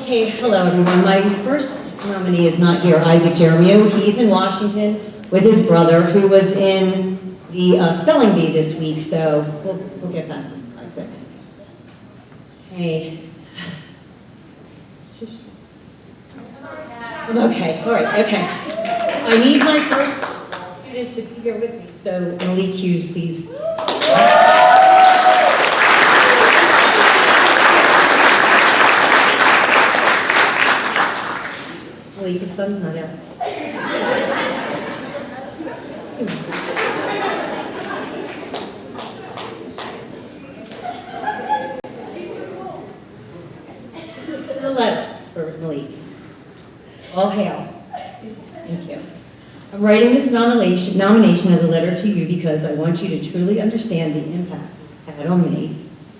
Okay, hello everyone. My first nominee is not here, Isaac Jeremio. He's in Washington with his brother, who was in the spelling bee this week, so we'll get that. Isaac. Hey. Okay, all right, okay. I need my first student to be here with me, so Malik Hughes, please. Malik, the sun's not out. The letter for Malik. All hail. Thank you. I'm writing this nomination as a letter to you because I want you to truly understand the impact you've had on me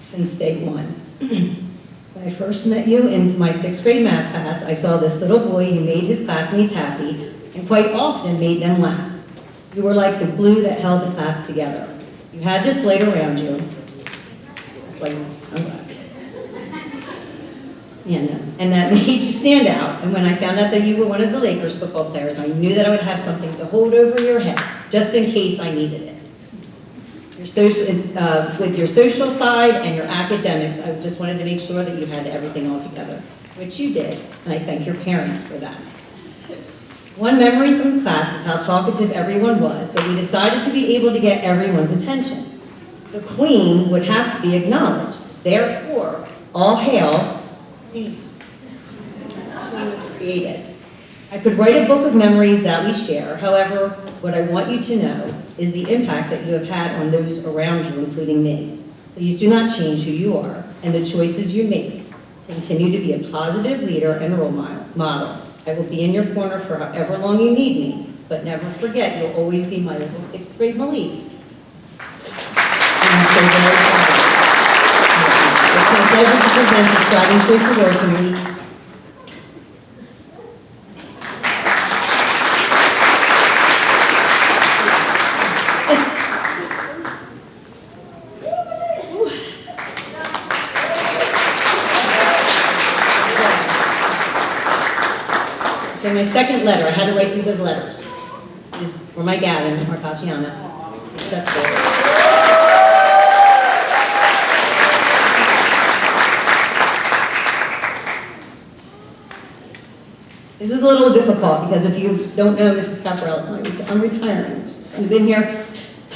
since day one. When I first met you in my 6th grade math class, I saw this little boy who made his classmates happy and quite often made them laugh. You were like the glue that held the class together. You had this light around you. Like sunglasses. Yeah, no. And that made you stand out. And when I found out that you were one of the Lakers football players, I knew that I would have something to hold over your head, just in case I needed it. With your social side and your academics, I just wanted to make sure that you had everything all together, which you did, and I thank your parents for that. One memory from the class is how talkative everyone was, but we decided to be able to get everyone's attention. The queen would have to be acknowledged. Therefore, all hail, the queen was created. I could write a book of memories that we share. However, what I want you to know is the impact that you have had on those around you, including me. Please do not change who you are and the choices you make. Continue to be a positive leader and role model. I will be in your corner for however long you need me, but never forget you'll always be my little 6th grade Malik. And I'm so very proud of you. It's my pleasure to present the Striving Choice Award to Malik. Okay, my second letter, I had to write these as letters, is for my Gavin, our Tatiana. This is a little difficult because if you don't know Mrs. Caparel, I'm retiring. I've been here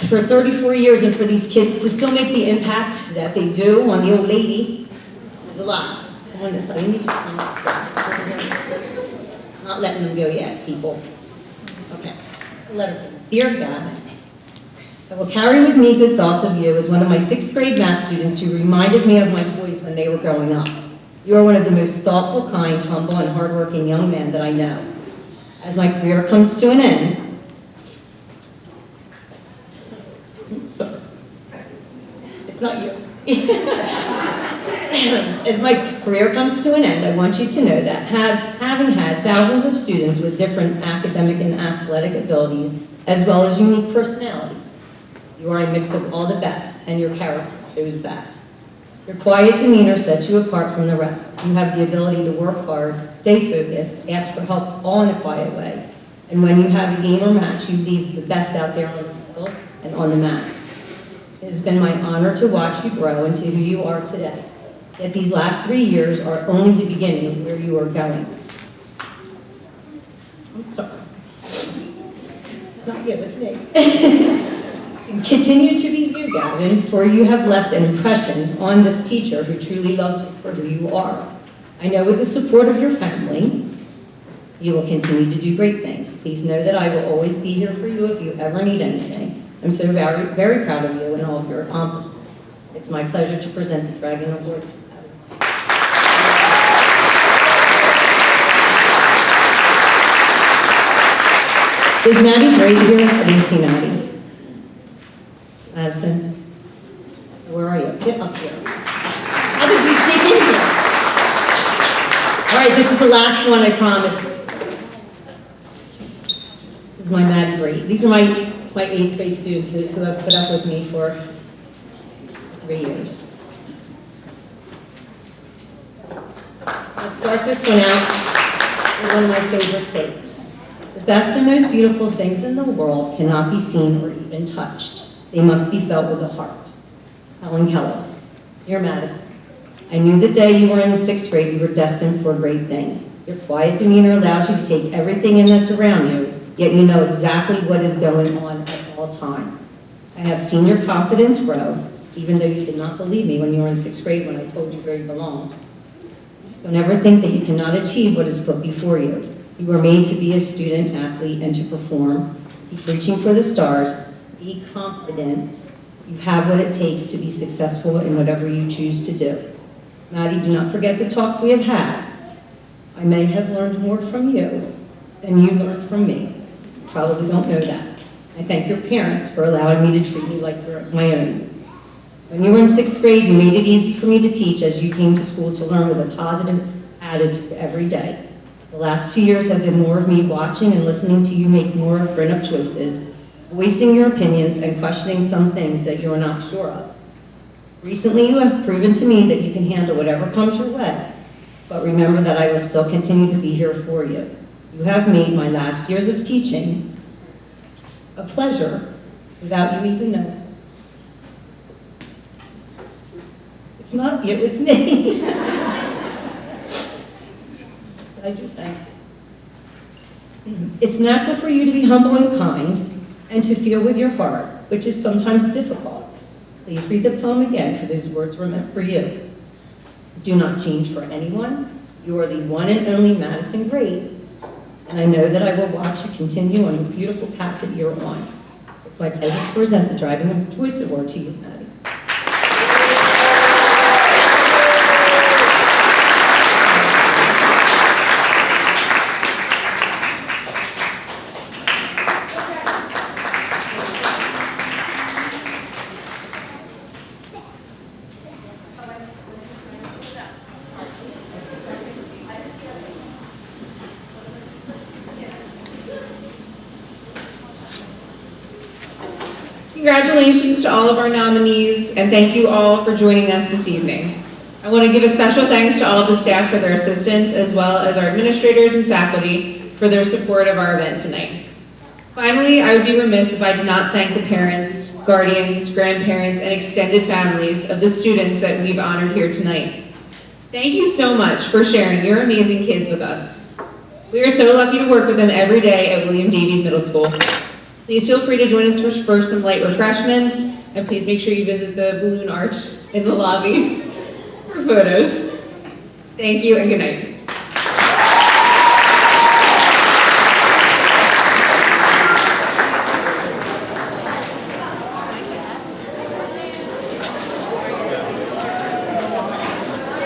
for 34 years, and for these kids to still make the impact that they do on the old lady is a lot. Come on this side. Not letting them go yet, people. Okay. A letter. Dear God, I will carry with me good thoughts of you as one of my 6th grade math students who reminded me of my boys when they were growing up. You are one of the most thoughtful, kind, humble, and hardworking young men that I know. As my career comes to an end, sorry, it's not you. As my career comes to an end, I want you to know that having had thousands of students with different academic and athletic abilities, as well as unique personalities, you are a mix of all the best, and your character shows that. Your quiet demeanor sets you apart from the rest. You have the ability to work hard, stay focused, ask for help all in a quiet way, and when you have a game or match, you leave the best out there on the field and on the mat. It has been my honor to watch you grow into who you are today. Yet these last 3 years are only the beginning of where you are going. I'm sorry. It's not you, it's me. To continue to be you, Gavin, for you have left an impression on this teacher who truly loves you for who you are. I know with the support of your family, you will continue to do great things. Please know that I will always be here for you if you ever need anything. I'm so very, very proud of you and all of your accomplishments. It's my pleasure to present the Dragon Award. Is Maddie Gray here? I didn't see Maddie. Madison, where are you? Get up here. How did you sneak in here? All right, this is the last one, I promise. This is my Maddie Gray. These are my 8th grade students who have put up with me for 3 years. I'll start this one out with one of my favorite quotes. The best and most beautiful things in the world cannot be seen or even touched. They must be felt with the heart. Helen Keller. Dear Madison, I knew the day you were in 6th grade you were destined for great things. Your quiet demeanor allows you to take everything in that's around you, yet you know exactly what is going on at all times. I have seen your confidence grow, even though you did not believe me when you were in 6th grade when I told you where you belonged. Don't ever think that you cannot achieve what is put before you. You were made to be a student, athlete, and to perform. Keep reaching for the stars. Be confident. You have what it takes to be successful in whatever you choose to do. Maddie, do not forget the talks we have had. I may have learned more from you than you learned from me. You probably don't know that. I thank your parents for allowing me to treat you like you're my own. When you were in 6th grade, you made it easy for me to teach as you came to school to learn with a positive attitude every day. The last 2 years have been more of me watching and listening to you make more grown-up choices, voicing your opinions and questioning some things that you're not sure of. Recently, you have proven to me that you can handle whatever comes your way, but remember that I will still continue to be here for you. You have made my last years of teaching a pleasure without you even knowing. It's not you, it's me. I do thank you. It's natural for you to be humble and kind and to feel with your heart, which is sometimes difficult. Please read the poem again, for those words were meant for you. Do not change for anyone. You are the one and only Madison Gray, and I know that I will watch you continue on the beautiful path that you're on. It's my pleasure to present the Driving Choice Award to you, Maddie. Congratulations to all of our nominees, and thank you all for joining us this evening. I want to give a special thanks to all of the staff for their assistance, as well as our administrators and faculty for their support of our event tonight. Finally, I would be remiss if I did not thank the parents, guardians, grandparents, and extended families of the students that we've honored here tonight. Thank you so much for sharing your amazing kids with us. We are so lucky to work with them every day at William Davies Middle School. Please feel free to join us for some light refreshments, and please make sure you visit the balloon arch in the lobby for photos. Thank you and good night.